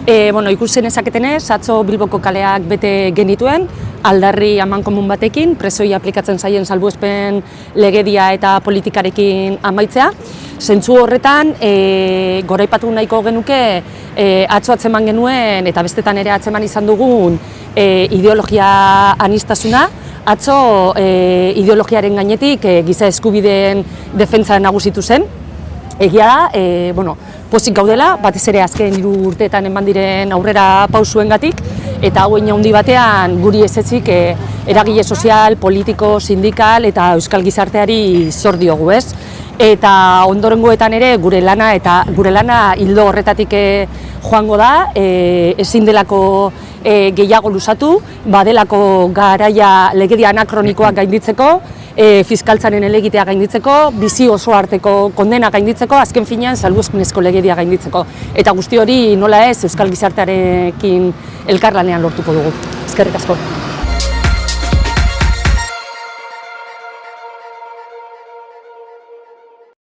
Ikusten ezaketenez, atzo Bilboko kaleak bete genituen, aldarri amankomun batekin, presoi aplikatzen zaien salbuespen legedia eta politikarekin amaitzea. Zentzu horretan, goraipatu nahiko genuke, atzo atzeman genuen eta bestetan ere atzeman izan dugun ideologia aniztasuna. Atzo ideologiaren gainetik giza eskubideen defentsa nagusitu zen. Egia da, pozik gaudela, batez ere azken 3 urteetan eman diren aurrera pausuengatik, eta hauen handi batean guri ezetzik eragile sozial, politiko, sindikal eta euskal gizarteari zor diogu, ez? Eta ondorengoetan ere gure lana hildo horretatik joango da, ezin delako gehiago luzatu, badelako garaia legedia anakronikoak gainditzeko, fiskaltzaren helegitea gainditzeko, bizi oso arteko kondena gainditzeko, azken finean salbuespenezko legedia gainditzeko. Eta guzti hori nola ez euskal gizartearekin elkarlanean lortuko dugu. Eskerrik asko.